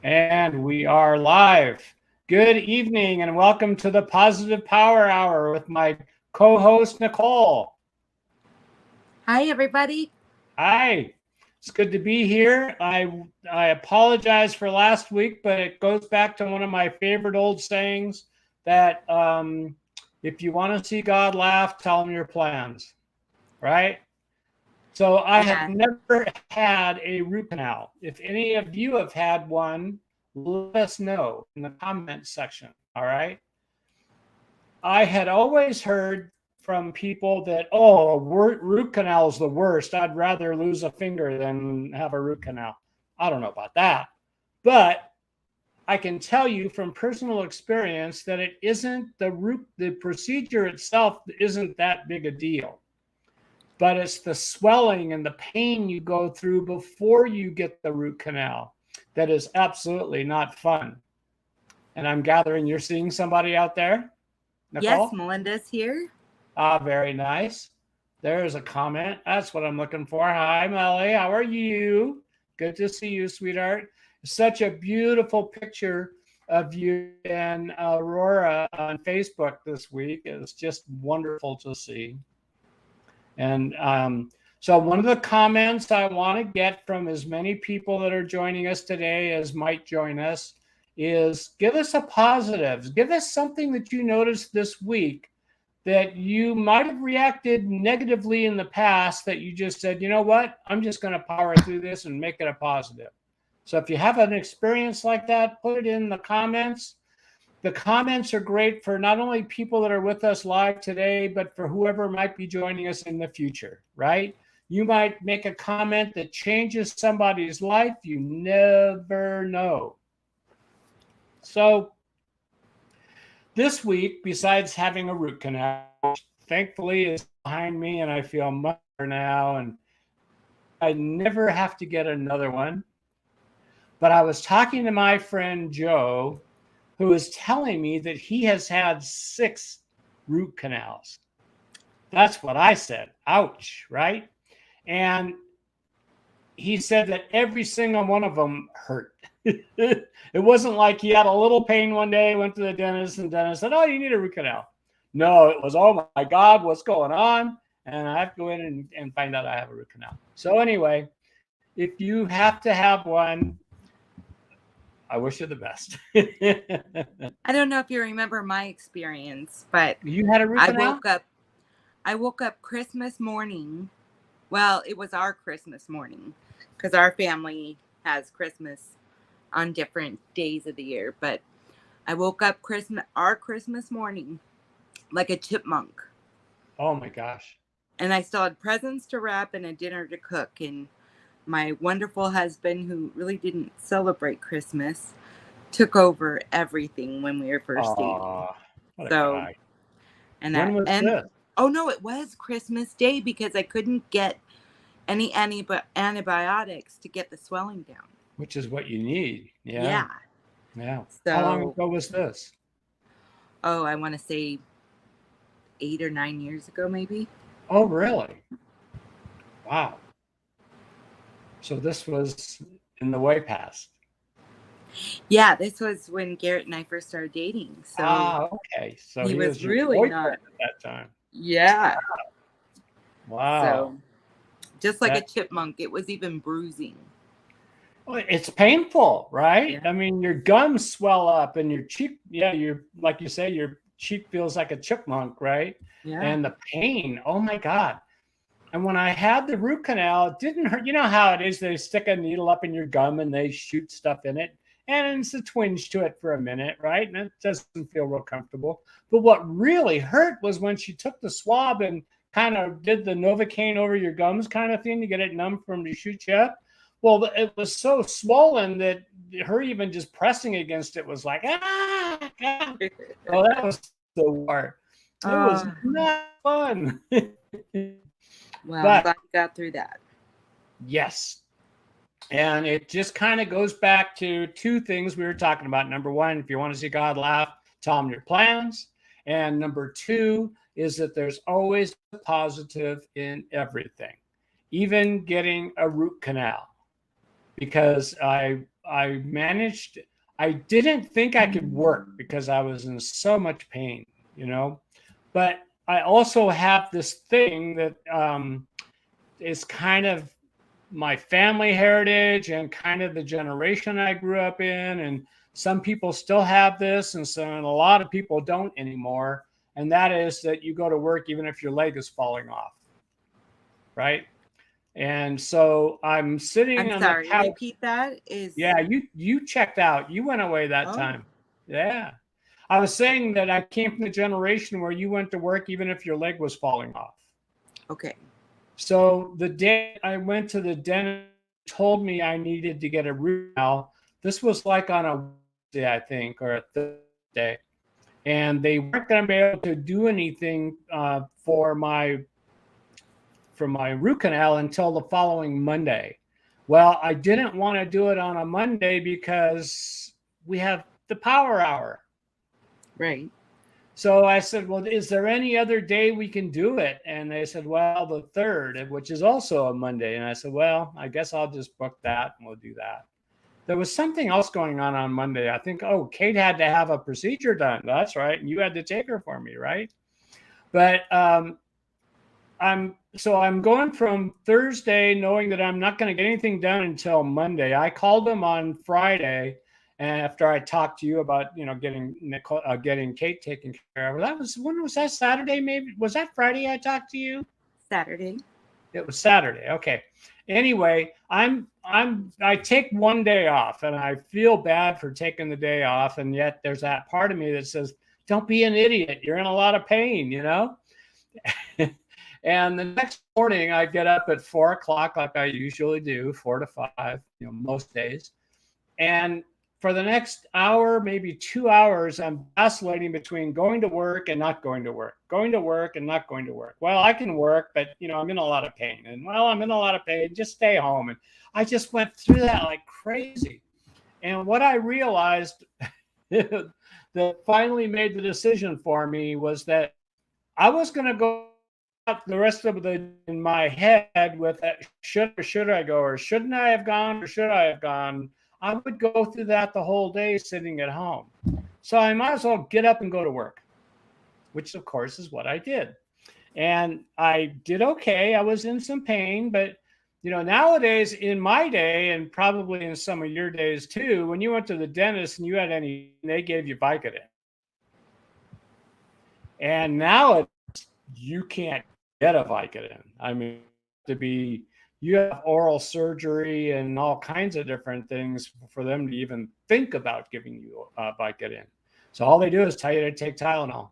And we are live. Good evening and welcome to the Positive Power Hour with my co-host, Nicole. Hi, everybody. Hi. It's good to be here. I apologize for last week, but it goes back to one of my favorite old sayings that if you want to see God laugh, tell him your plans, right? So I have never had a root canal. If any of you have had one, let us know in the comments section. All right. I had always heard from people that, oh, a root canal is the worst. I'd rather lose a finger than have a root canal. I don't know about that. But I can tell you from personal experience that it isn't the procedure itself isn't that big a deal. But it's the swelling and the pain you go through before you get the root canal that is absolutely not fun. And I'm gathering you're seeing somebody out there, Nicole? Yes, Melinda's here. Very nice. There's a comment. That's what I'm looking for. Hi, Melly. How are you? Good to see you, sweetheart. Such a beautiful picture of you and Aurora on Facebook this week. It's just wonderful to see. And so one of the comments I want to get from as many people that are joining us today as might join us is give us a positive. Give us something that you noticed this week that you might have reacted negatively in the past that you just said, you know what, I'm just going to power through this and make it a positive. So if you have an experience like that, put it in the comments. The comments are great for not only people that are with us live today, but for whoever might be joining us in the future, right? You might make a comment that changes somebody's life. You never know. So this week, besides having a root canal, which thankfully is behind me and I feel much better now, and I never have to get another one. But I was talking to my friend Joe, who is telling me that he has had 6 root canals. That's what I said. Ouch, right? And he said that every single one of them hurt. It wasn't like he had a little pain one day, went to the dentist, and the dentist said, oh, you need a root canal. No, it was, oh my God, what's going on? And I have to go in and find out I have a root canal. So anyway, if you have to have one, I wish you the best. I don't know if you remember my experience, but you had a root canal? I woke up Christmas morning. Well, it was our Christmas morning because our family has Christmas on different days of the year. But I woke up our Christmas morning like a chipmunk. Oh my gosh. And I still had presents to wrap and a dinner to cook. And my wonderful husband, who really didn't celebrate Christmas, took over everything when we were first dating. What a guy. When was this? Oh no, it was Christmas Day because I couldn't get any antibiotics to get the swelling down. Which is what you need. Yeah. So, how long ago was this? Oh, I want to say 8 or 9 years ago, maybe. Oh, really? Wow. So this was in the way past. Yeah, this was when Garrett and I first started dating. So okay. So he was really not at that time. Yeah. Wow. So just like a chipmunk, it was even bruising. Well, it's painful, right? Yeah. I mean, your gums swell up and your cheek, you're like you say, your cheek feels like a chipmunk, right? Yeah. And the pain, oh my God. And when I had the root canal, it didn't hurt. You know how it is, they stick a needle up in your gum and they shoot stuff in it. And it's a twinge to it for a minute, right? And it doesn't feel real comfortable. But what really hurt was when she took the swab and kind of did the Novocaine over your gums kind of thing to get it numb from to shoot you up. Well, it was so swollen that her even just pressing against it was like, ah, God. Oh, that was the war. It was not fun. Well, I'm glad you got through that. Yes. And it just kind of goes back to 2 things we were talking about. Number 1, if you want to see God laugh, tell him your plans. And number 2 is that there's always a positive in everything, even getting a root canal. Because I I managed. I didn't think I could work because I was in so much pain, but I also have this thing that is kind of my family heritage and kind of the generation I grew up in. And some people still have this, and a lot of people don't anymore. And that is that you go to work even if your leg is falling off, right? And so I'm sitting I'm on the sorry. couch. Repeat that. Is Yeah, you checked out. You went away that time. Yeah. I was saying that I came from the generation where you went to work even if your leg was falling off. Okay. So the day I went to the dentist, told me I needed to get a root canal. This was like on a Wednesday, I think, or a Thursday. And they weren't going to be able to do anything for my root canal until the following Monday. Well, I didn't want to do it on a Monday because we have the power hour. Right. So I said, well, is there any other day we can do it? And they said, well, the 3rd, which is also a Monday. And I said, well, I guess I'll just book that and we'll do that. There was something else going on Monday. I think, Kate had to have a procedure done. That's right. And you had to take her for me, right? But I'm going from Thursday knowing that I'm not going to get anything done until Monday. I called them on Friday, and after I talked to you about getting Kate taken care of. When was that? Saturday, maybe? Was that Friday I talked to you? Saturday. It was Saturday. Okay. Anyway, I take one day off, and I feel bad for taking the day off, and yet there's that part of me that says, "Don't be an idiot. You're in a lot of pain," And the next morning, I get up at 4:00 like I usually do, 4 to 5, most days. And for the next hour, maybe 2 hours, I'm vacillating between going to work and not going to work, going to work and not going to work. Well, I can work, but I'm in a lot of pain. And I'm in a lot of pain. Just stay home. And I just went through that like crazy. And what I realized that finally made the decision for me was that I was going to go the rest of in my head with that should I go, or shouldn't I have gone, or should I have gone. I would go through that the whole day sitting at home. So I might as well get up and go to work, which of course is what I did. And I did okay. I was in some pain, but nowadays in my day, and probably in some of your days too, when you went to the dentist and you had they gave you Vicodin. And now you can't get a Vicodin. I mean, you have oral surgery and all kinds of different things for them to even think about giving you a Vicodin. So all they do is tell you to take Tylenol.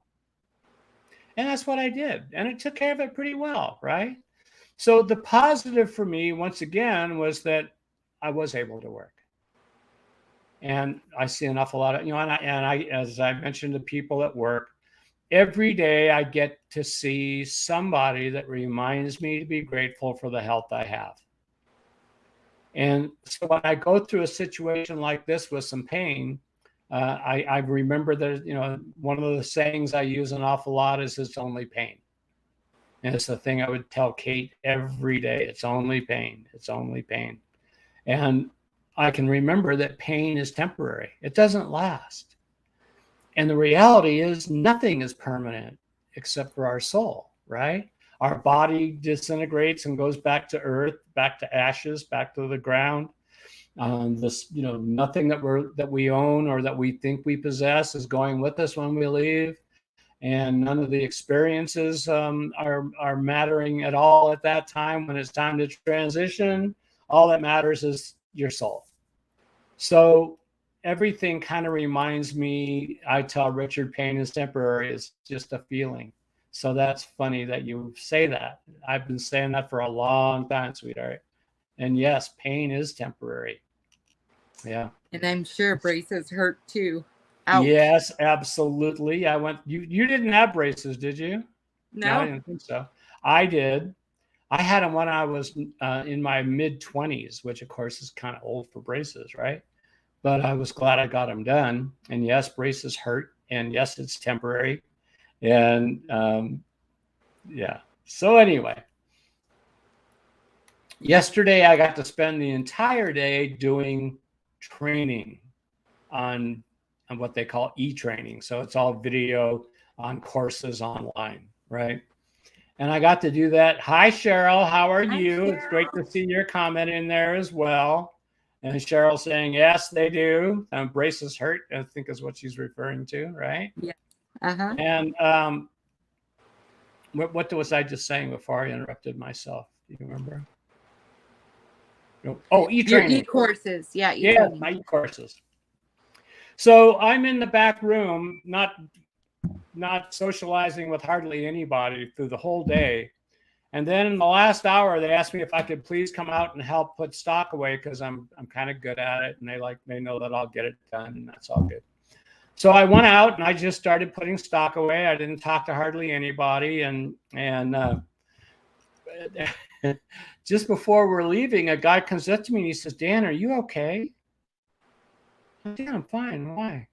And that's what I did. And it took care of it pretty well, right? So the positive for me, once again, was that I was able to work. And I see an awful lot of, as I mentioned to people at work, every day I get to see somebody that reminds me to be grateful for the health I have. And so when I go through a situation like this with some pain, I remember that, one of the sayings I use an awful lot is it's only pain. And it's the thing I would tell Kate every day. It's only pain. It's only pain. And I can remember that pain is temporary. It doesn't last. And the reality is nothing is permanent except for our soul, right? Our body disintegrates and goes back to earth, back to ashes, back to the ground. Nothing that we own or that we think we possess is going with us when we leave. And none of the experiences are mattering at all at that time. When it's time to transition, all that matters is your soul. So everything kind of reminds me, I tell Richard, pain is temporary. It's just a feeling. So that's funny that you say that. I've been saying that for a long time, sweetheart. And yes, pain is temporary. Yeah. And I'm sure braces hurt too. Ouch. Yes, absolutely. You didn't have braces, did you? No, I didn't think so. I did. I had them when I was in my mid-20s, which of course is kind of old for braces, right? But I was glad I got them done. And yes, braces hurt. And yes, it's temporary. And yeah. So anyway, yesterday I got to spend the entire day doing training on what they call e-training. So it's all video on courses online, right? And I got to do that. Hi, Cheryl. How are you? Cheryl. It's great to see your comment in there as well. And Cheryl saying, yes, they do. Braces hurt, I think is what she's referring to, right? Yeah. Uh-huh. And what was I just saying before I interrupted myself? Do you remember? Oh, e-training. Your e-courses. Yeah, yeah, my e-courses. So I'm in the back room, not socializing with hardly anybody through the whole day. And then in the last hour, they asked me if I could please come out and help put stock away because I'm kind of good at it, and they know that I'll get it done, and that's all good. So I went out and I just started putting stock away. I didn't talk to hardly anybody, and just before we're leaving, a guy comes up to me and he says, "Dan, are you okay?" I said, "Yeah, I'm fine. Why?"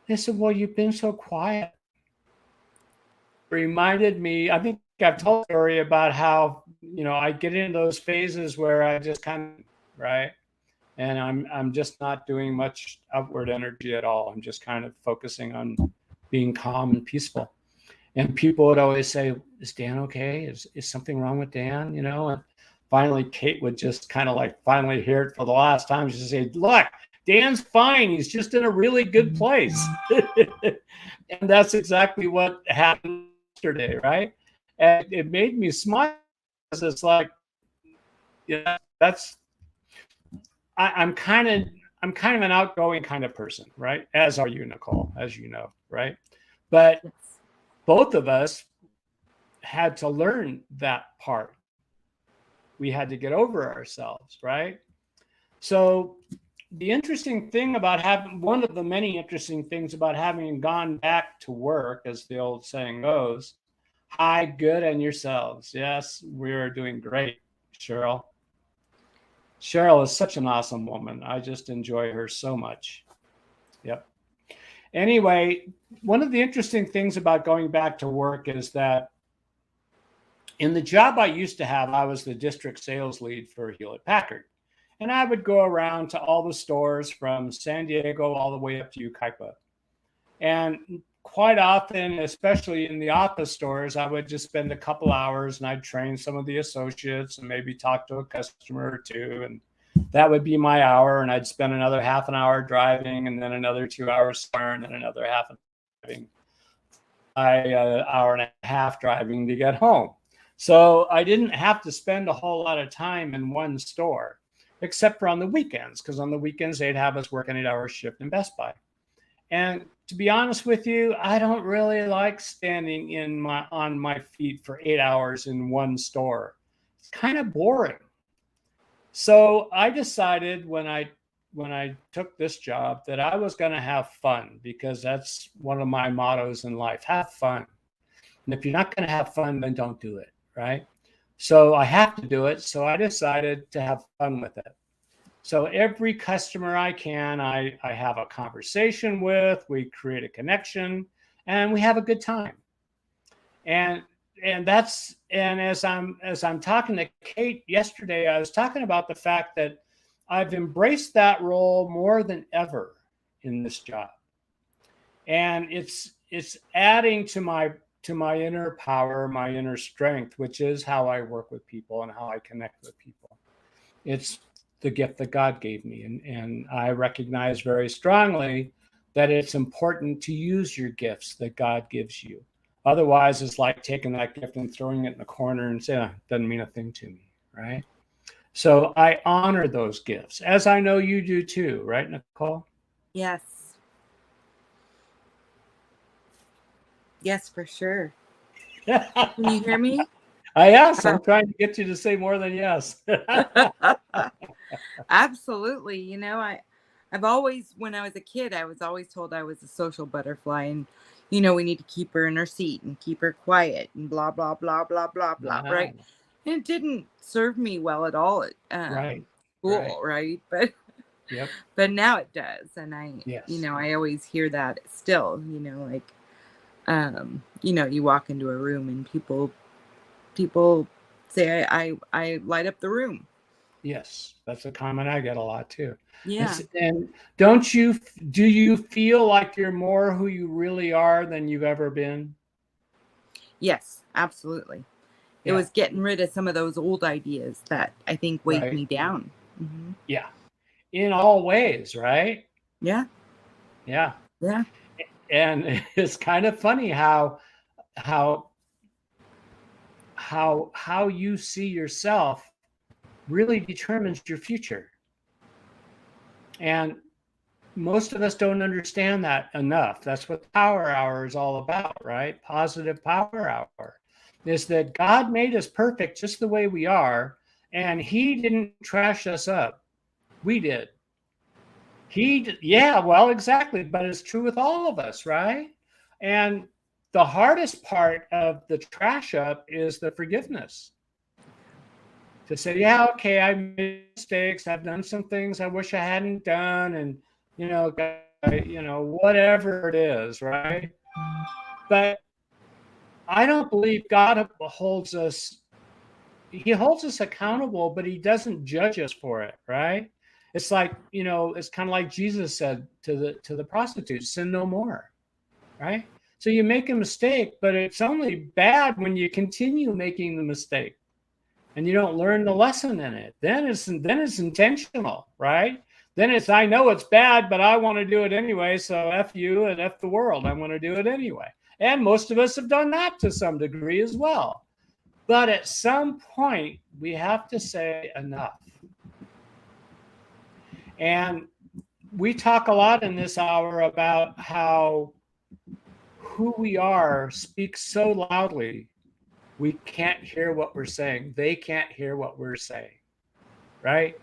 They said, "Well, you've been so quiet." Reminded me, I think I've told a story about how, I get in those phases where I just kind of, right? And I'm just not doing much outward energy at all. I'm just kind of focusing on being calm and peaceful. And people would always say, "Is Dan okay? Is something wrong with Dan?" And finally Kate would just kind of like finally hear it for the last time. She'd say, "Look, Dan's fine. He's just in a really good place." And that's exactly what happened yesterday, right? And it made me smile because it's like, yeah, I'm kind of an outgoing kind of person, right? As are you, Nicole, as you know, right? But both of us had to learn that part. We had to get over ourselves, right? So the interesting thing about one of the many interesting things about having gone back to work, as the old saying goes, hi, good, and yourselves. Yes, we're doing great, Cheryl. Cheryl is such an awesome woman. I just enjoy her so much. Yep. Anyway, one of the interesting things about going back to work is that in the job I used to have, I was the district sales lead for Hewlett Packard. And I would go around to all the stores from San Diego all the way up to Yucaipa. And quite often, especially in the office stores, I would just spend a couple hours and I'd train some of the associates and maybe talk to a customer or two. And that would be my hour. And I'd spend another half an hour driving, and then another 2 hours and then another half an hour driving. Hour and a half driving to get home. So I didn't have to spend a whole lot of time in one store, except for on the weekends, because on the weekends they'd have us work an 8-hour shift in Best Buy. And to be honest with you, I don't really like standing on my feet for 8 hours in one store. It's kind of boring. So I decided when I took this job that I was going to have fun, because that's one of my mottos in life: have fun. And if you're not going to have fun, then don't do it, right? So I have to do it. So I decided to have fun with it. So every customer I have a conversation with, we create a connection, and we have a good time. And as I'm talking to Kate yesterday, I was talking about the fact that I've embraced that role more than ever in this job. And it's adding to my inner power, my inner strength, which is how I work with people and how I connect with people. It's the gift that God gave me. And I recognize very strongly that it's important to use your gifts that God gives you. Otherwise, it's like taking that gift and throwing it in the corner and saying, it doesn't mean a thing to me, right? So I honor those gifts, as I know you do too, right, Nicole? Yes. Yes, for sure. Can you hear me? Yes, I'm trying to get you to say more than yes. Absolutely. I've always, when I was a kid, I was always told I was a social butterfly, and we need to keep her in her seat and keep her quiet and blah blah blah blah blah blah. Wow. Right? And it didn't serve me well at all at school, right? But yep. But now it does, and I always hear that still. You walk into a room and people say I light up the room, Yes, that's a comment I get a lot too. Yeah. And do you feel like you're more who you really are than you've ever been? Yes, absolutely. It Yeah, was getting rid of some of those old ideas that I think weighed right. me down. Hmm. Yeah, in all ways, right? Yeah. Yeah. Yeah. And it's kind of funny how how you see yourself really determines your future. And most of us don't understand that enough. That's what the power hour is all about, right? Positive power hour is that God made us perfect just the way we are, and He didn't trash us up. We did. Yeah, well, exactly. But it's true with all of us, right? And the hardest part of the trash up is the forgiveness, to say, yeah, okay, I made mistakes. I've done some things I wish I hadn't done, and whatever it is, right? But I don't believe God holds us. He holds us accountable, but He doesn't judge us for it, right? It's like, it's kind of like Jesus said to the prostitute, "Sin no more," right? So you make a mistake, but it's only bad when you continue making the mistake and you don't learn the lesson in it. Then it's intentional, right? Then it's, I know it's bad, but I want to do it anyway. So F you and F the world. I want to do it anyway. And most of us have done that to some degree as well. But at some point, we have to say enough. And we talk a lot in this hour about how who we are speaks so loudly, we can't hear what we're saying. They can't hear what we're saying, right?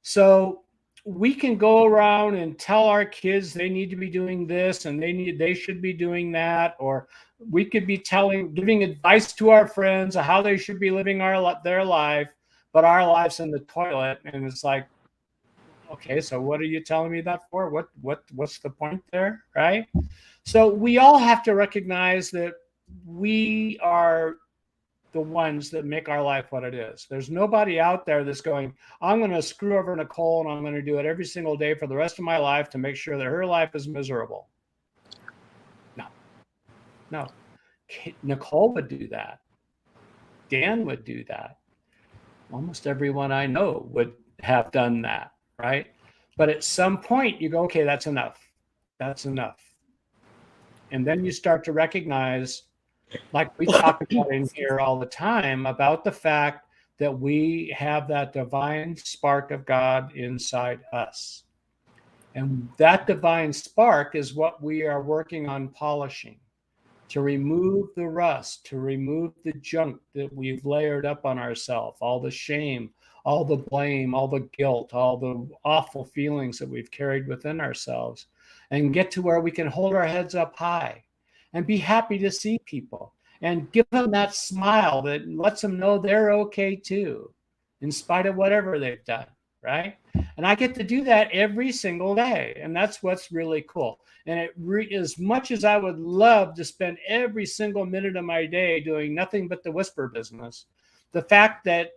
So we can go around and tell our kids they need to be doing this and they should be doing that, or we could be giving advice to our friends of how they should be living their life, but our life's in the toilet. And it's like, okay, so what are you telling me that for? What's the point there, right? So we all have to recognize that we are the ones that make our life what it is. There's nobody out there that's going, I'm going to screw over Nicole and I'm going to do it every single day for the rest of my life to make sure that her life is miserable. No, no. Nicole would do that. Dan would do that. Almost everyone I know would have done that, right? But at some point you go, okay, that's enough. That's enough. And then you start to recognize, like we talk about in here all the time, about the fact that we have that divine spark of God inside us. And that divine spark is what we are working on polishing, to remove the rust, to remove the junk that we've layered up on ourselves, all the shame, all the blame, all the guilt, all the awful feelings that we've carried within ourselves, and get to where we can hold our heads up high and be happy to see people and give them that smile that lets them know they're okay too, in spite of whatever they've done, right? And I get to do that every single day. And that's what's really cool. And as much as I would love to spend every single minute of my day doing nothing but the whisper business, the fact that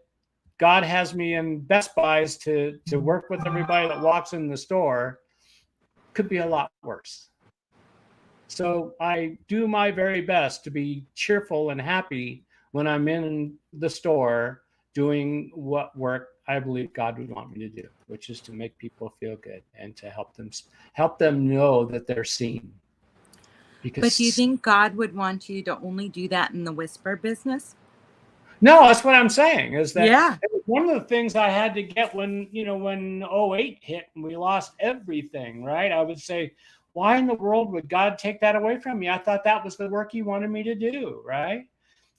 God has me in Best Buys to work with everybody that walks in the store could be a lot worse. So I do my very best to be cheerful and happy when I'm in the store doing what work I believe God would want me to do, which is to make people feel good and to help them know that they're seen. But do you Because think God would want you to only do that in the whisper business? no, that's what I'm saying, is that Yeah. it was one of the things I had to get when 08 hit and we lost everything, right? I would say, why in the world would God take that away from me? I thought that was the work He wanted me to do, right?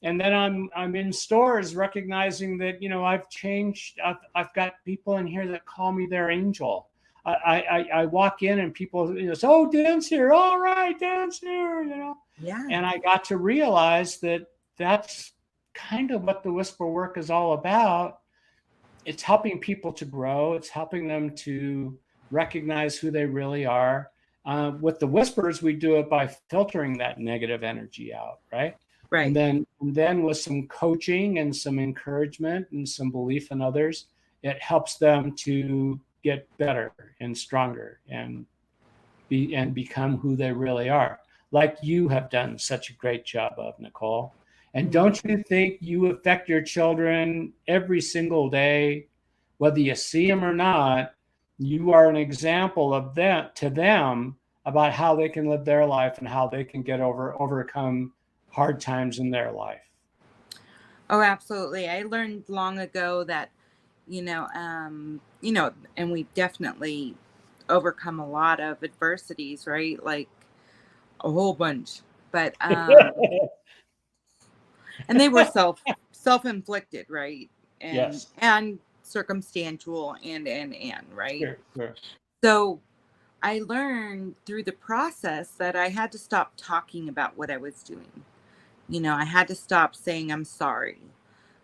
And then I'm in stores recognizing that I've changed. I've got people in here that call me their angel. I walk in and people say, "Oh, Dan's here. All right, Dan's here." Yeah. And I got to realize that that's kind of what the whisper work is all about. It's helping people to grow. It's helping them to recognize who they really are. With the whispers, we do it by filtering that negative energy out, right? And Right. then with some coaching and some encouragement and some belief in others, it helps them to get better and stronger and become who they really are, like you have done such a great job of, Nicole. And don't you think you affect your children every single day, whether you see them or not? You are an example of them to them about how they can live their life and how they can overcome hard times in their life. Oh, absolutely. I learned long ago that, and we definitely overcome a lot of adversities, right? Like a whole bunch. But and they were self-inflicted, right? And Yes. and circumstantial and right? Sure, sure. So I learned through the process that I had to stop talking about what I was doing. I had to stop saying I'm sorry,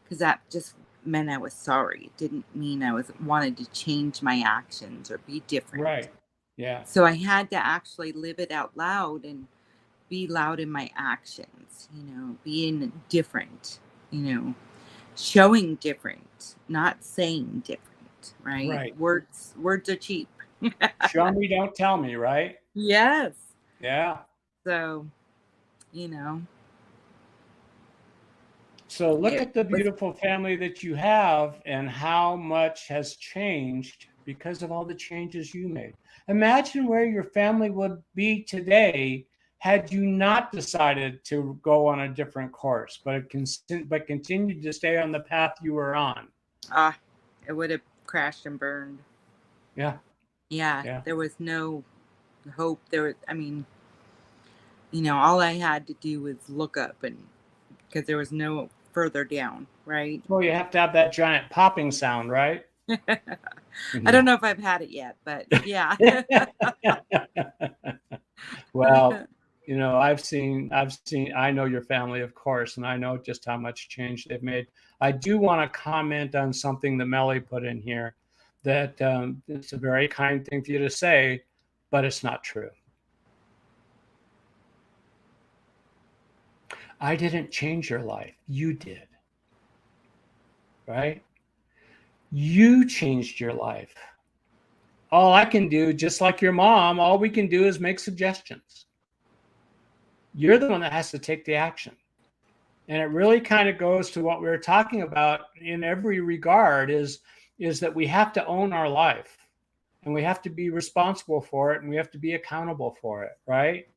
because that just meant I was sorry. It didn't mean I wanted to change my actions or be different. Right. Yeah. So I had to actually live it out loud and be loud in my actions, being different, showing different, not saying different, right? Right. Words are cheap. Show me, don't tell me, right? Yes. Yeah. So, you know, So look it at the was beautiful family that you have and how much has changed because of all the changes you made. Imagine where your family would be today had you not decided to go on a different course, but continued to stay on the path you were on. ah, it would have crashed and burned. Yeah. Yeah, Yeah. there was no hope. All I had to do was look up, and because there was no further down, right? Well, you have to have that giant popping sound, right? I don't Yeah. know if I've had it yet, but yeah. Well, I know your family, of course, and I know just how much change they've made. I do want to comment on something that Melly put in here that it's a very kind thing for you to say, but it's not true. I didn't change your life. You did, right? You changed your life. All I can do, just like your mom, all we can do is make suggestions. You're the one that has to take the action. And it really kind of goes to what we were talking about in every regard is that we have to own our life and we have to be responsible for it and we have to be accountable for it, right?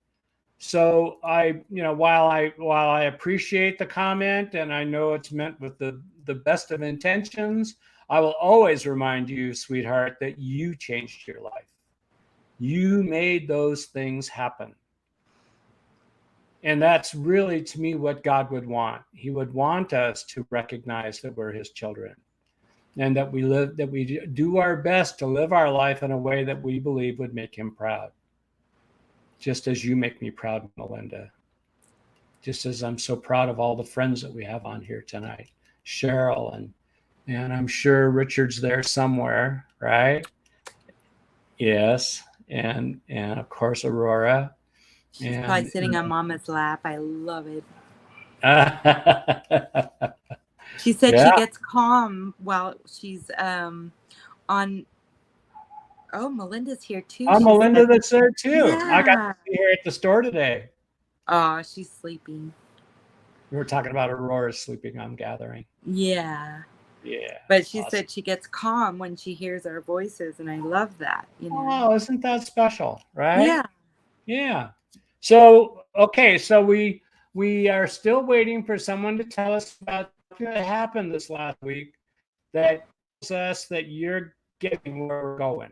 So while I appreciate the comment and I know it's meant with the best of intentions, I will always remind you, sweetheart, that you changed your life. You made those things happen. And that's really, to me, what God would want. He would want us to recognize that we're his children and that we do our best to live our life in a way that we believe would make him proud. Just as you make me proud, Melinda. Just as I'm so proud of all the friends that we have on here tonight. Cheryl and I'm sure Richard's there somewhere, right? Yes. And of course Aurora. She's probably sitting on Mama's lap. I love it. She said she gets calm while she's on. Oh, Melinda's here too. Oh, Melinda, that's there too. Yeah. I got to see her at the store today. Oh, she's sleeping. We were talking about Aurora sleeping, I'm gathering. Yeah. Yeah. But she said she gets calm when she hears our voices, and I love that. Oh, isn't that special, right? Yeah. Yeah. So, okay, so we are still waiting for someone to tell us about what happened this last week that tells us that you're getting where we're going.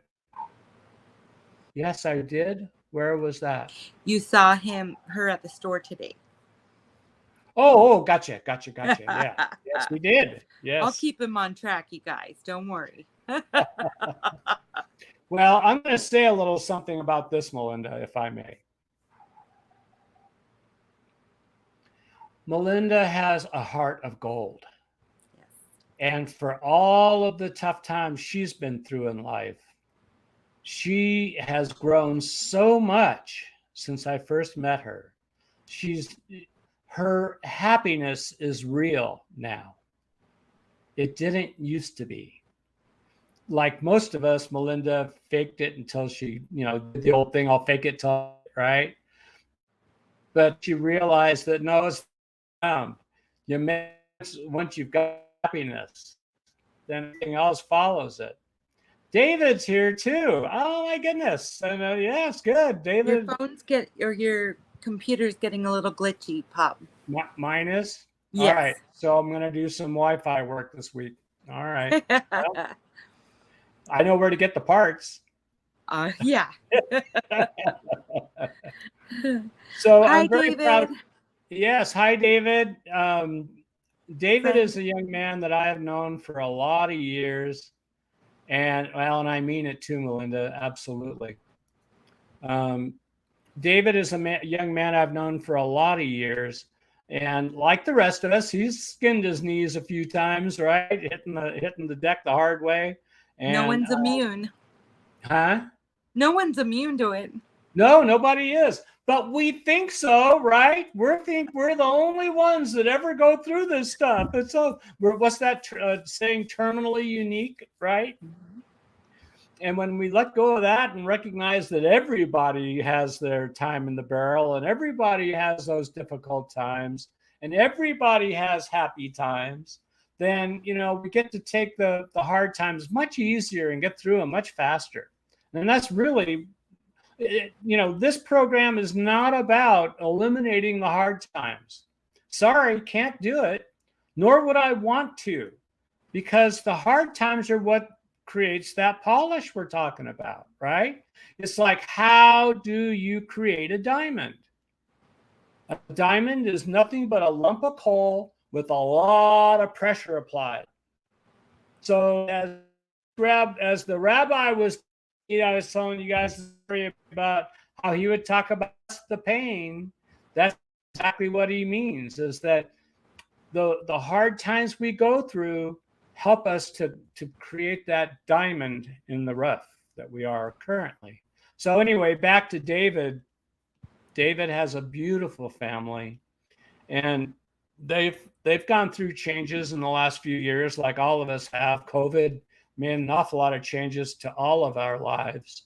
Yes, I did. Where was that? You saw her at the store today. Oh, gotcha. Yeah. Yes, we did. Yes. I'll keep him on track, you guys. Don't worry. Well, I'm going to say a little something about this, Melinda, if I may. Melinda has a heart of gold. Yes. And for all of the tough times she's been through in life, she has grown so much since I first met her. Her happiness is real now. It didn't used to be. like most of us, Melinda faked it until she, did the old thing, I'll fake it till, right? But she realized that no, it's you make, once you've got happiness, then everything else follows it. David's here too. Oh my goodness. And yeah, it's good. David. Your computer's getting a little glitchy, Pop. Mine is? Yes. All right. So I'm going to do some Wi-Fi work this week. All right. Well, I know where to get the parts. Yeah. So hi, I'm very David. proud. Yes. Hi, David. David is a young man that I have known for a lot of years. And I mean it too, Melinda. Absolutely. David is a young man I've known for a lot of years. And like the rest of us, he's skinned his knees a few times, right? Hitting the deck the hard way. And no one's immune. Huh? No one's immune to it. No, nobody is. But we think so, right? We're the only ones that ever go through this stuff. It's so what's that saying? Terminally unique, right? And when we let go of that and recognize that everybody has their time in the barrel and everybody has those difficult times and everybody has happy times, then, we get to take the hard times much easier and get through them much faster. And that's really, this program is not about eliminating the hard times. Sorry, can't do it, nor would I want to, because the hard times are what creates that polish we're talking about, right? It's like, how do you create a diamond? A diamond is nothing but a lump of coal with a lot of pressure applied. So as the rabbi was, I was telling you guys a story about how he would talk about the pain. That's exactly what he means, is that the hard times we go through help us to create that diamond in the rough that we are currently. So anyway, back to David. David has a beautiful family, and they've gone through changes in the last few years, like all of us have. COVID made an awful lot of changes to all of our lives.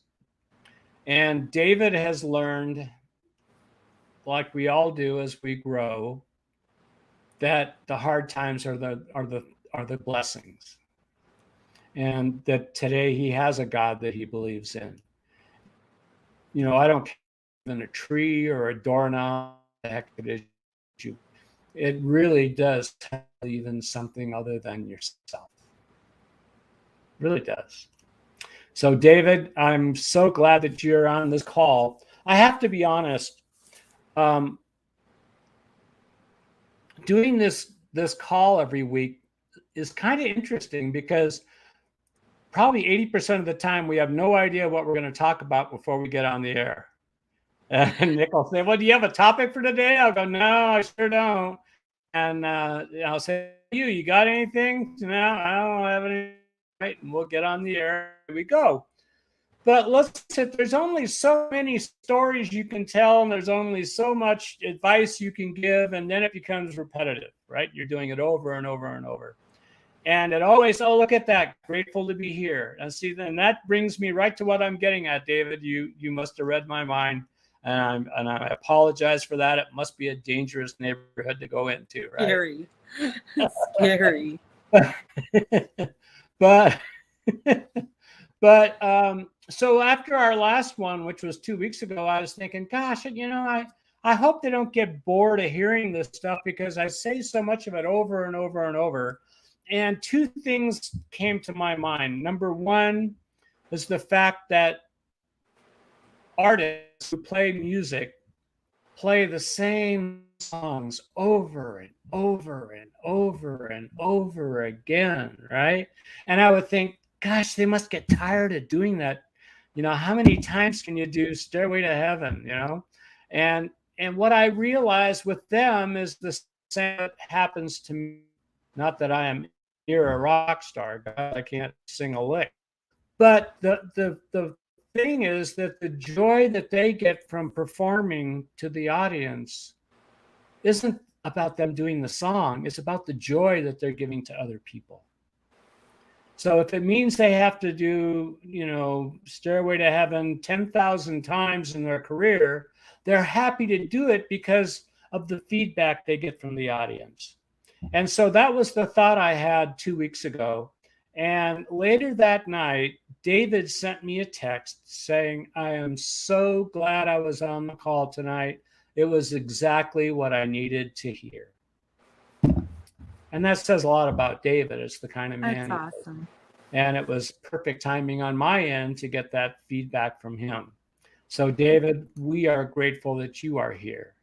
And David has learned, like we all do as we grow, that the hard times are the blessings, and that today he has a God that he believes in. I don't care than a tree or a doorknob, the heck it is you. It really does believe in something other than yourself. It really does. So, David, I'm so glad that you're on this call. I have to be honest. Doing this call every week is kind of interesting, because probably 80% of the time we have no idea what we're going to talk about before we get on the air. And Nick will say, well, do you have a topic for today? I'll go, no, I sure don't. And I'll say, you got anything? No, I don't have anything. Right, and we'll get on the air. Here we go. But let's say there's only so many stories you can tell, and there's only so much advice you can give, and then it becomes repetitive, right? You're doing it over and over and over. And it always, oh, look at that, grateful to be here. And see, then that brings me right to what I'm getting at, David. You must have read my mind, and I apologize for that. It must be a dangerous neighborhood to go into, right? Scary. Scary. But so after our last one, which was 2 weeks ago, I was thinking, gosh, I hope they don't get bored of hearing this stuff, because I say so much of it over and over and over. And two things came to my mind. Number one is the fact that artists who play music play the same songs over and over and over and over again, right? And I would think, gosh, they must get tired of doing that. How many times can you do Stairway to Heaven, And what I realized with them is the same that happens to me. Not that I am near a rock star, God, I can't sing a lick. But the thing is that the joy that they get from performing to the audience isn't about them doing the song. It's about the joy that they're giving to other people. So if it means they have to do, Stairway to Heaven 10,000 times in their career, they're happy to do it because of the feedback they get from the audience. And so that was the thought I had 2 weeks ago. And later that night, David sent me a text saying, I am so glad I was on the call tonight. It was exactly what I needed to hear. And that says a lot about David. It's the kind of man. That's awesome. And it was perfect timing on my end to get that feedback from him. So, David, we are grateful that you are here.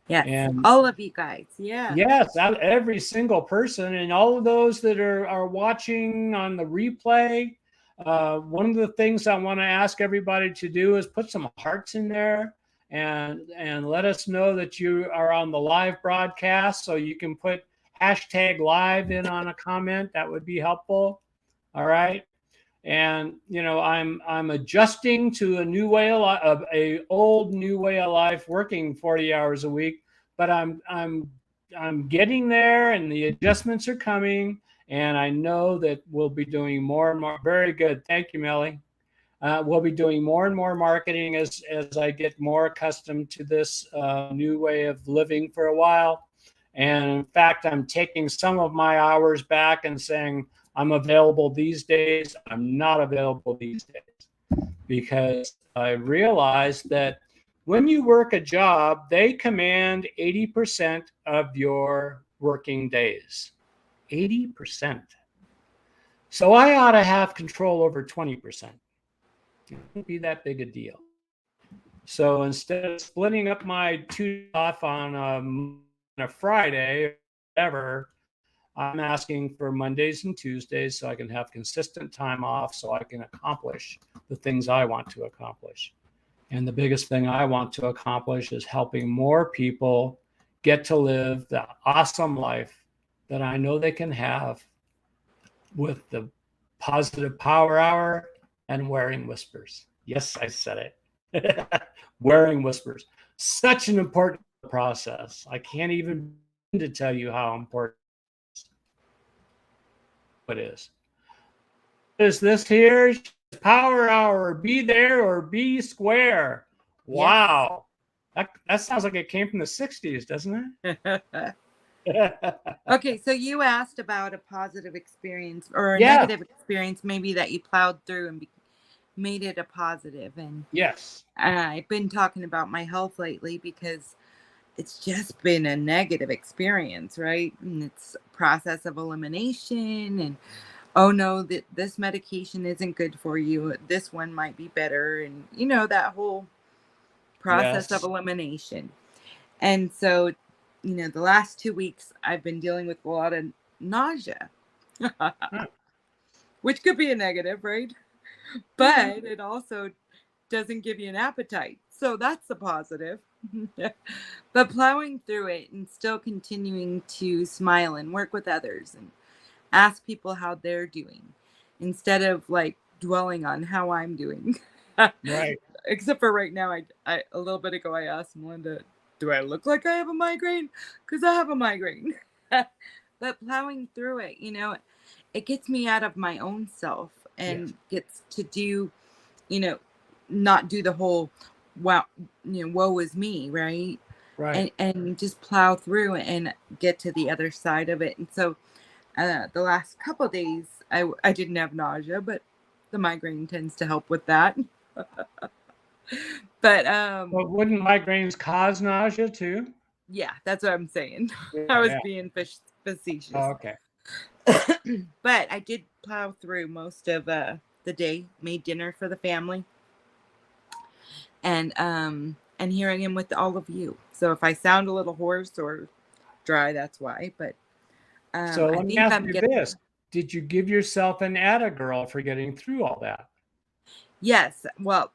Yes, and all of you guys. Yeah. Yes, every single person, and all of those that are watching on the replay. One of the things I want to ask everybody to do is put some hearts in there and let us know that you are on the live broadcast, so you can put hashtag live in on a comment. That would be helpful. All right. And I'm adjusting to a new way of life, a old new way of life, working 40 hours a week, but I'm getting there, and the adjustments are coming, and I know that we'll be doing more and more. Very good. Thank you, Melly. We'll be doing more and more marketing as I get more accustomed to this new way of living for a while. And in fact, I'm taking some of my hours back and saying, I'm available these days. I'm not available these days, because I realized that when you work a job, they command 80% of your working days. 80%. So I ought to have control over 20%. It won't be that big a deal. So instead of splitting up my 2 off on a Friday or whatever, I'm asking for Mondays and Tuesdays so I can have consistent time off, so I can accomplish the things I want to accomplish. And the biggest thing I want to accomplish is helping more people get to live the awesome life that I know they can have with the positive power hour and wearing whispers. Yes, I said it. Wearing whispers. Such an important process. I can't even begin to tell you how important it is. Is this here? Power hour. Be there or be square. Wow. Yes. That sounds like it came from the 60s, doesn't it? Okay, so you asked about a positive experience or a negative experience, maybe that you plowed through and made it a positive. And yes, I've been talking about my health lately because it's just been a negative experience, right? And it's a process of elimination, and oh no, this medication isn't good for you. This one might be better, and that whole process of elimination. And so, the last 2 weeks I've been dealing with a lot of nausea, which could be a negative, right? But it also doesn't give you an appetite. So that's a positive. But plowing through it and still continuing to smile and work with others and ask people how they're doing instead of like dwelling on how I'm doing. Right. Except for right now, I a little bit ago I asked Melinda, do I look like I have a migraine? Because I have a migraine. But plowing through it, it gets me out of my own self and gets to do, not do the whole wow, woe is me, right? Right. And just plow through and get to the other side of it. And so the last couple of days, I didn't have nausea, but the migraine tends to help with that. But wouldn't migraines cause nausea too? Yeah, that's what I'm saying. I was being facetious. Oh, okay. But I did plow through most of the day, made dinner for the family, and here I am with all of you. So if I sound a little hoarse or dry, that's why. But so let me ask you this: did you give yourself an atta girl for getting through all that? Yes. Well,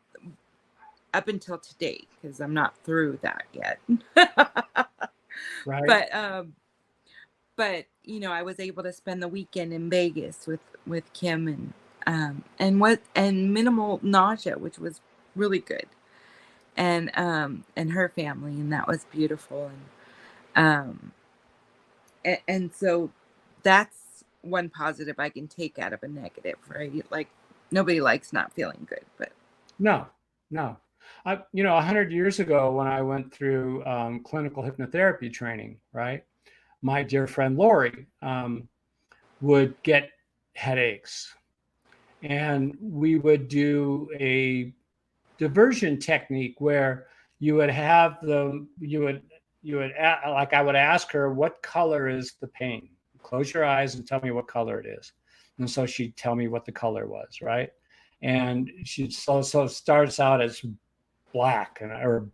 up until today, because I'm not through that yet. Right. But I was able to spend the weekend in Vegas with Kim and minimal nausea, which was really good, and her family, and that was beautiful, and so that's one positive I can take out of a negative, right? Like nobody likes not feeling good, but No, no. 100 years ago when I went through clinical hypnotherapy training, right? My dear friend Lori would get headaches, and we would do a diversion technique where you would have the like I would ask her, what color is the pain? Close your eyes and tell me what color it is. And so she'd tell me what the color was, right? And she so it starts out as black, or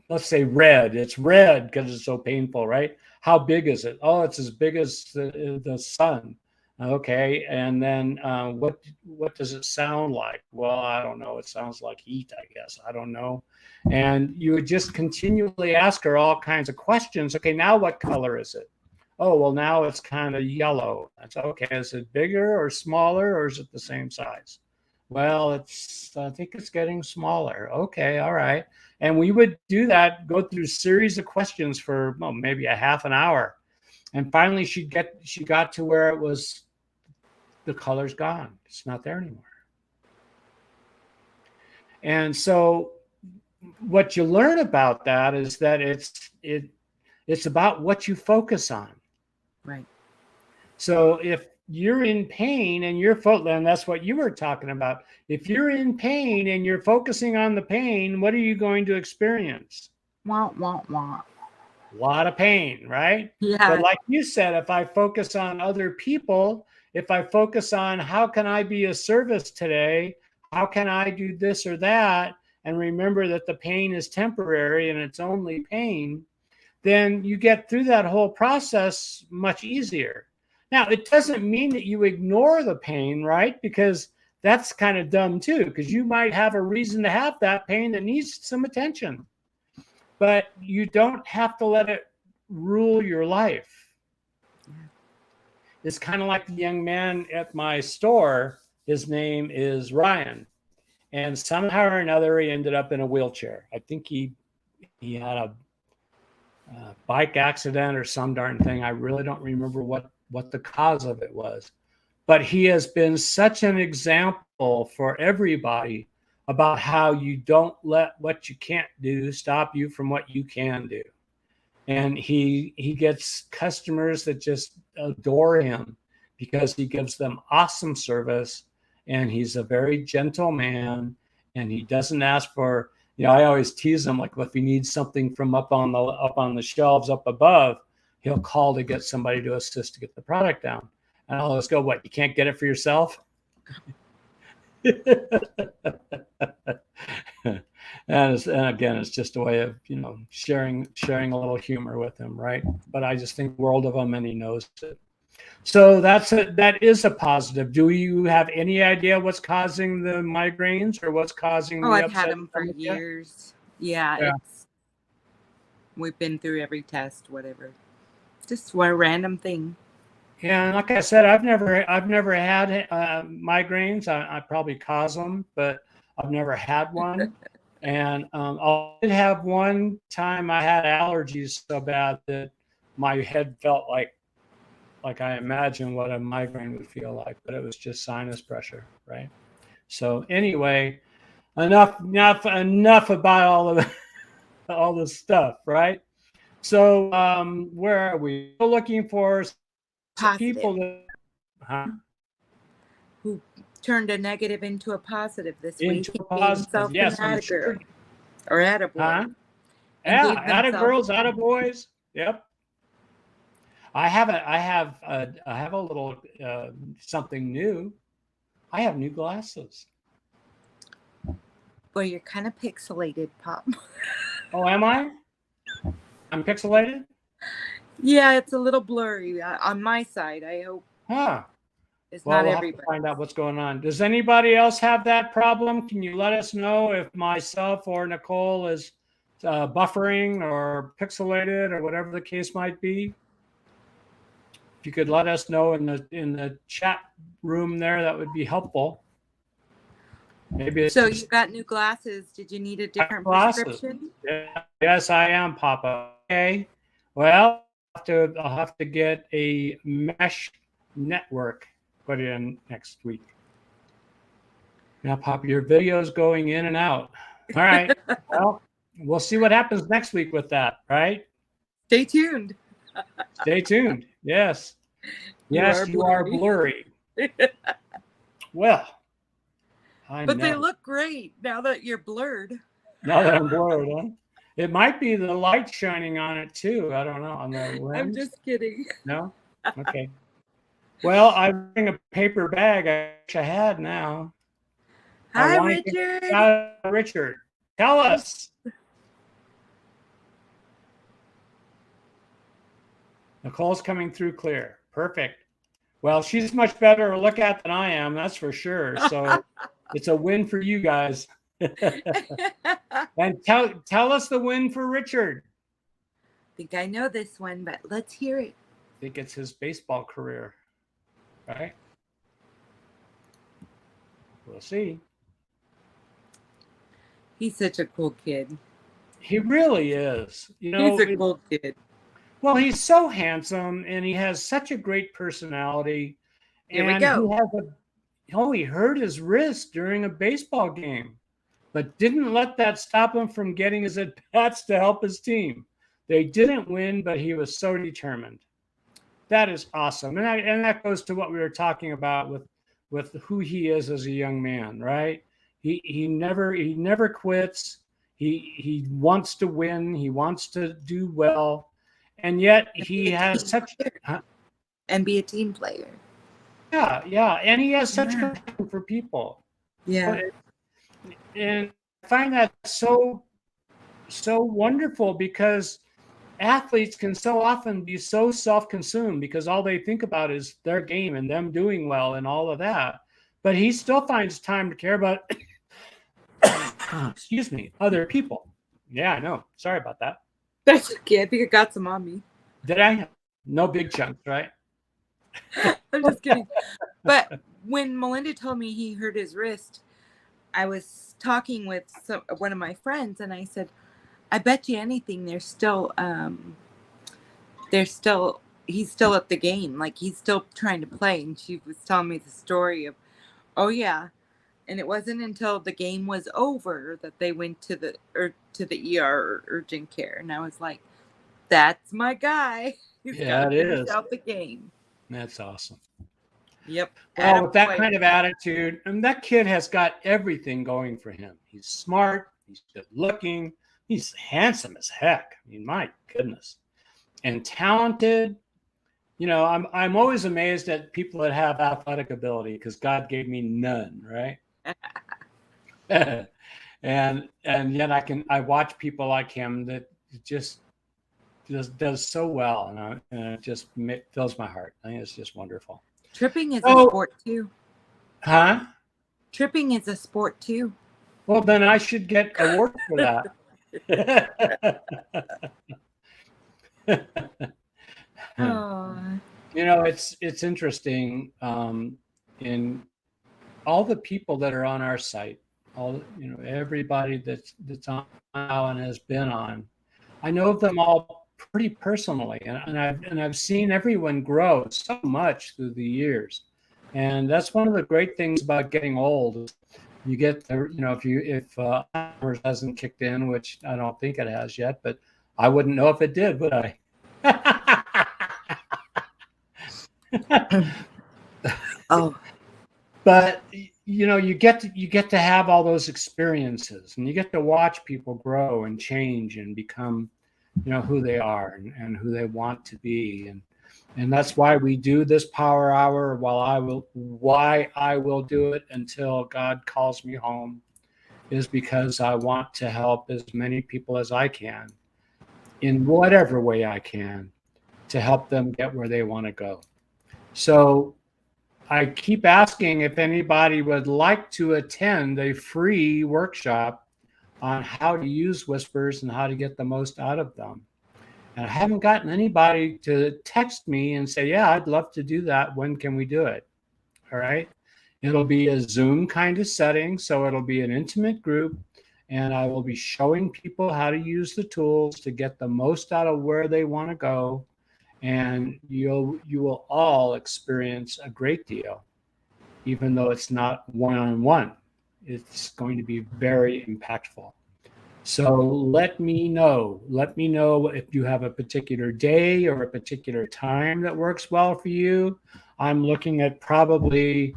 let's say red. It's red because it's so painful, right? How big is it? Oh, it's as big as the sun. Okay, and then what does it sound like? Well, I don't know. It sounds like heat, I guess. I don't know. And you would just continually ask her all kinds of questions. Okay, now what color is it? Oh, well, now it's kind of yellow. That's okay. Is it bigger or smaller, or is it the same size? Well, I think it's getting smaller. Okay, all right. And we would do that, go through a series of questions for maybe a half an hour. And finally she got to where it was, the color's gone. It's not there anymore. And so what you learn about that is that it's about what you focus on. right. So if you're in pain and and that's what you were talking about. If you're in pain and you're focusing on the pain, what are you going to experience? Wah, wah, wah. A lot of pain, right? Yeah. But like you said, if I focus on other people, if I focus on how can I be of service today, how can I do this or that, and remember that the pain is temporary and it's only pain, then you get through that whole process much easier. Now, it doesn't mean that you ignore the pain, right? Because that's kind of dumb too, because you might have a reason to have that pain that needs some attention. But you don't have to let it rule your life. It's kind of like the young man at my store. His name is Ryan. And somehow or another, he ended up in a wheelchair. I think he had a bike accident or some darn thing. I really don't remember what the cause of it was. But he has been such an example for everybody about how you don't let what you can't do stop you from what you can do. And he gets customers that just adore him because he gives them awesome service, and he's a very gentle man, and he doesn't ask for, I always tease him, like if he needs something from up on the shelves up above, he'll call to get somebody to assist to get the product down. And I'll just go, what, you can't get it for yourself? And again, it's just a way of, sharing a little humor with him, right? But I just think world of him, and he knows it. So that is a positive. Do you have any idea what's causing the migraines or what's causing the I've upset had them for years. Yeah. We've been through every test, whatever. Just one random thing. Yeah, and like I said, I've never had migraines. I probably cause them, but I've never had one. And I did have one time I had allergies so bad that my head felt like I imagine what a migraine would feel like, but it was just sinus pressure, right? So anyway, enough about all this stuff, right? So where are we? We're looking for people that who turned a negative into a positive this week. Into a positive, yes, I'm sure. Or attaboy. Yeah, attagirls, attaboys. Yep. I have a little something new. I have new glasses. Well, you're kind of pixelated, Pop. Oh, am I? I'm pixelated? Yeah, it's a little blurry on my side. I hope. It's not everybody. Have to find out what's going on. Does anybody else have that problem? Can you let us know if myself or Nicole is buffering or pixelated or whatever the case might be? If you could let us know in the chat room there, that would be helpful. Maybe it's so you got new glasses. Did you need a different prescription? Yeah. Yes, I am, Papa. Okay. Well, I'll have to get a mesh network put in next week. Now, Pop, your video's going in and out. All right. Well, we'll see what happens next week with that, right? Stay tuned. Stay tuned. Yes. Yes, you are blurry. Well, but they look great now that you're blurred. Now that I'm blurred, huh? It might be the light shining on it too. I don't know. On the lens. I'm just kidding. No? Okay. Well, I'm wearing a paper bag. I wish I had now. Hi, Richard. Richard, tell us. Nicole's coming through clear. Perfect. Well, she's much better to look at than I am, that's for sure. So it's a win for you guys. And tell us the win for Richard. I think I know this one, but let's hear it. I think it's his baseball career, right? We'll see. He's such a cool kid. He really is. You know, he's a cool kid. Well, he's so handsome, and he has such a great personality. Here we go. He hurt his wrist during a baseball game, but didn't let that stop him from getting his at-bats to help his team. They didn't win, but he was so determined. That is awesome. And that goes to what we were talking about with who he is as a young man, right? He never quits. He wants to win. He wants to do well. And yet he has such and be a team player. Yeah. And he has such compassion for people. Yeah. And I find that so wonderful, because athletes can so often be so self-consumed because all they think about is their game and them doing well and all of that. But he still finds time to care about excuse me, other people. Yeah, I know. Sorry about that. That's okay. I think I got some on me. Did I? No big chunks, right? I'm just kidding. But when Melinda told me he hurt his wrist, I was talking with one of my friends, and I said, I bet you anything he's still at the game. Like, he's still trying to play. And she was telling me the story of, oh yeah. And it wasn't until the game was over that they went to the ER, or urgent care. And I was like, that's my guy. He's got to finish out the game. That's awesome. Yep. Well, with that kind of attitude, and that kid has got everything going for him. He's smart. He's good looking. He's handsome as heck. I mean, my goodness. And talented. You know, I'm always amazed at people that have athletic ability, because God gave me none, right? and yet I watch people like him that just does so well, and it just fills my heart. I think it's just wonderful. Tripping is a sport too. Huh? Tripping is a sport too. Well, then I should get award for that. You know, it's interesting. In all the people that are on our site, everybody that's on now and has been on, I know them all pretty personally, and I've seen everyone grow so much through the years, and that's one of the great things about getting old. You get if Alzheimer's hasn't kicked in, which I don't think it has yet, but I wouldn't know if it did, would I? Oh. But you get to have all those experiences, and you get to watch people grow and change and become, who they are and who they want to be, and that's why we do this Power Hour. Why I will do it until God calls me home, is because I want to help as many people as I can, in whatever way I can, to help them get where they want to go. So I keep asking if anybody would like to attend a free workshop on how to use whispers and how to get the most out of them. And I haven't gotten anybody to text me and say, yeah, I'd love to do that. When can we do it? All right. It'll be a Zoom kind of setting. So it'll be an intimate group, and I will be showing people how to use the tools to get the most out of where they want to go. and you will all experience a great deal, even though it's not one-on-one. It's going to be very impactful. So let me know. Let me know if you have a particular day or a particular time that works well for you. I'm looking at probably,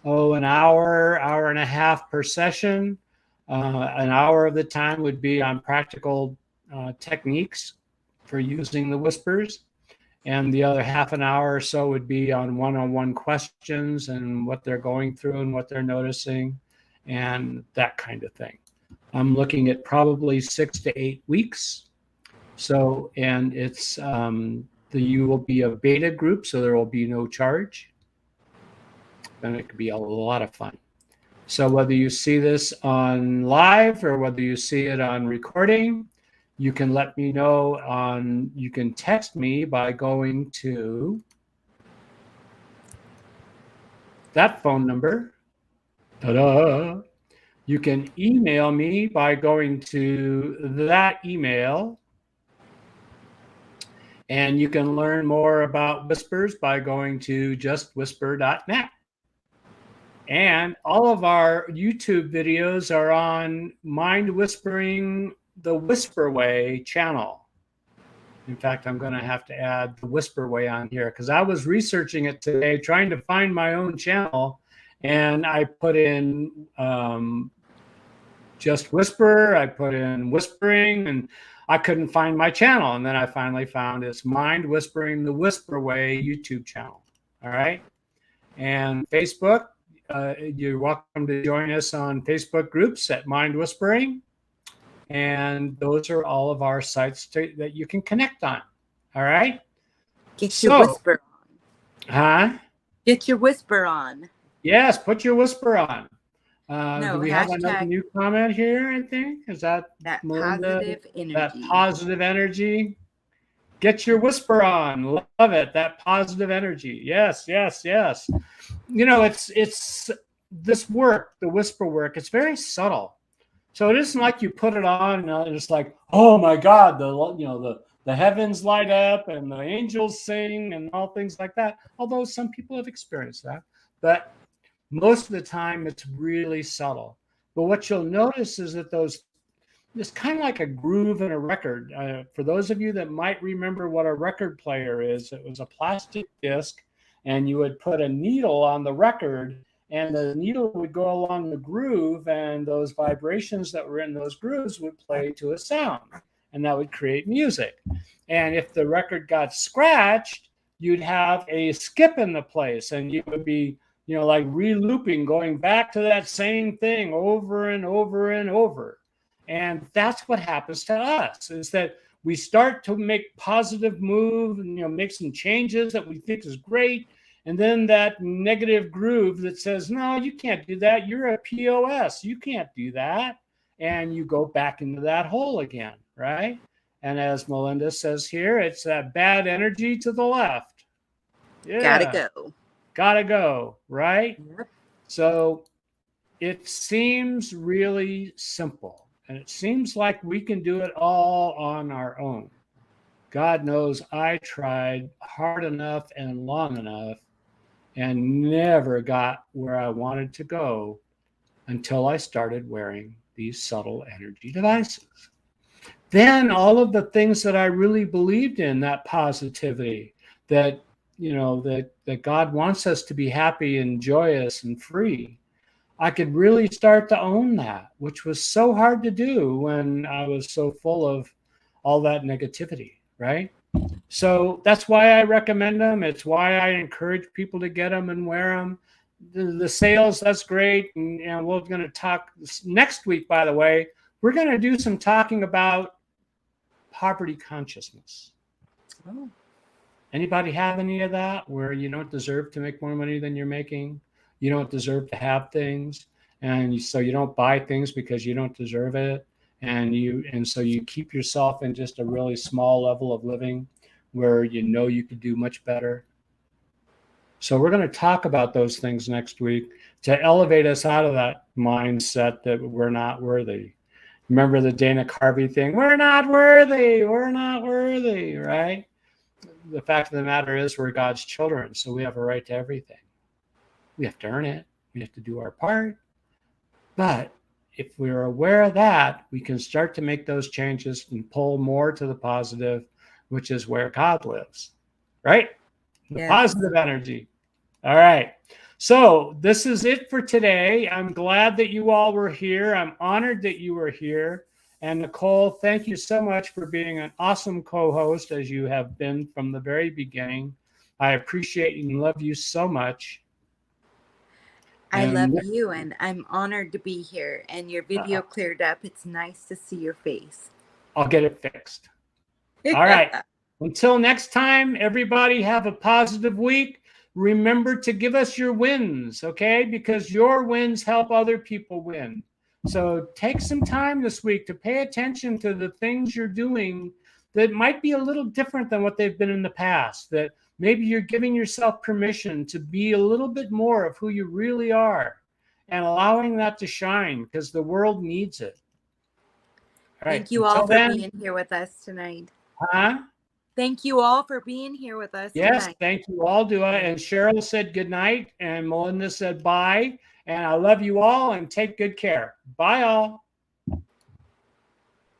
an hour and a half per session. An hour of the time would be on practical techniques for using the whispers. And the other half an hour or so would be on one-on-one questions and what they're going through and what they're noticing and that kind of thing. I'm looking at probably 6 to 8 weeks. So, and it's, you will be a beta group, so there will be no charge. And it could be a lot of fun. So whether you see this on live or whether you see it on recording, you can let me know you can text me by going to that phone number. Ta-da! You can email me by going to that email. And you can learn more about whispers by going to justwhisper.net. And all of our YouTube videos are on Mind Whispering the Whisper Way channel. In fact, I'm going to have to add the Whisper Way on here because I was researching it today, trying to find my own channel. And I put in Just Whisper, I put in Whispering, and I couldn't find my channel. And then I finally found it's Mind Whispering the Whisper Way YouTube channel. All right. And Facebook, you're welcome to join us on Facebook groups at Mind Whispering. And those are all of our sites that you can connect on. All right. Get your whisper on. Huh? Get your whisper on. Yes, put your whisper on. Do we have hashtag, another new comment here, I think? Is that Melinda? Positive energy? That positive energy. Get your whisper on. Love it. That positive energy. Yes, yes, yes. It's this work, the whisper work, it's very subtle. So it isn't like you put it on and it's like, oh my God, the heavens light up and the angels sing and all things like that. Although some people have experienced that. But most of the time it's really subtle. But what you'll notice is that it's kind of like a groove in a record. For those of you that might remember what a record player is, it was a plastic disc and you would put a needle on the record and the needle would go along the groove and those vibrations that were in those grooves would play to a sound and that would create music. And if the record got scratched, you'd have a skip in the place and you would be, like re-looping, going back to that same thing over and over and over. And that's what happens to us, is that we start to make positive move and, make some changes that we think is great. And then that negative groove that says, no, you can't do that. You're a POS. You can't do that. And you go back into that hole again, right? And as Melinda says here, it's that bad energy to the left. Yeah. Gotta go, right? Yep. So it seems really simple. And it seems like we can do it all on our own. God knows I tried hard enough and long enough and never got where I wanted to go until I started wearing these subtle energy devices. Then all of the things that I really believed in, that positivity, that, that God wants us to be happy and joyous and free, I could really start to own that, which was so hard to do when I was so full of all that negativity, right? So that's why I recommend them. It's why I encourage people to get them and wear them. The sales, that's great. And we're going to talk next week, by the way, we're going to do some talking about poverty consciousness. Oh. Anybody have any of that where you don't deserve to make more money than you're making? You don't deserve to have things. And so you don't buy things because you don't deserve it. And so you keep yourself in just a really small level of living where you could do much better. So we're going to talk about those things next week to elevate us out of that mindset that we're not worthy. Remember the Dana Carvey thing? We're not worthy, right? the fact of the matter is we're God's children, so we have a right to everything. We have to earn it. We have to do our part. But if we're aware of that, we can start to make those changes and pull more to the positive, which is where God lives, right? The Yes. positive energy. All right. So this is it for today. I'm glad that you all were here. I'm honored that you were here. And Nicole, thank you so much for being an awesome co-host, as you have been from the very beginning. I appreciate and love you so much. I love you, and I'm honored to be here. And your video cleared up. It's nice to see your face. I'll get it fixed. All right. Until next time, everybody have a positive week. Remember to give us your wins, okay? Because your wins help other people win. So take some time this week to pay attention to the things you're doing that might be a little different than what they've been in the past, that maybe you're giving yourself permission to be a little bit more of who you really are and allowing that to shine, because the world needs it. All right. Thank you all for being here with us tonight. Huh? Thank you all for being here with us Yes, tonight. thank you all, Dua. And Cheryl said good night, and Melinda said bye. And I love you all, and take good care. Bye, all.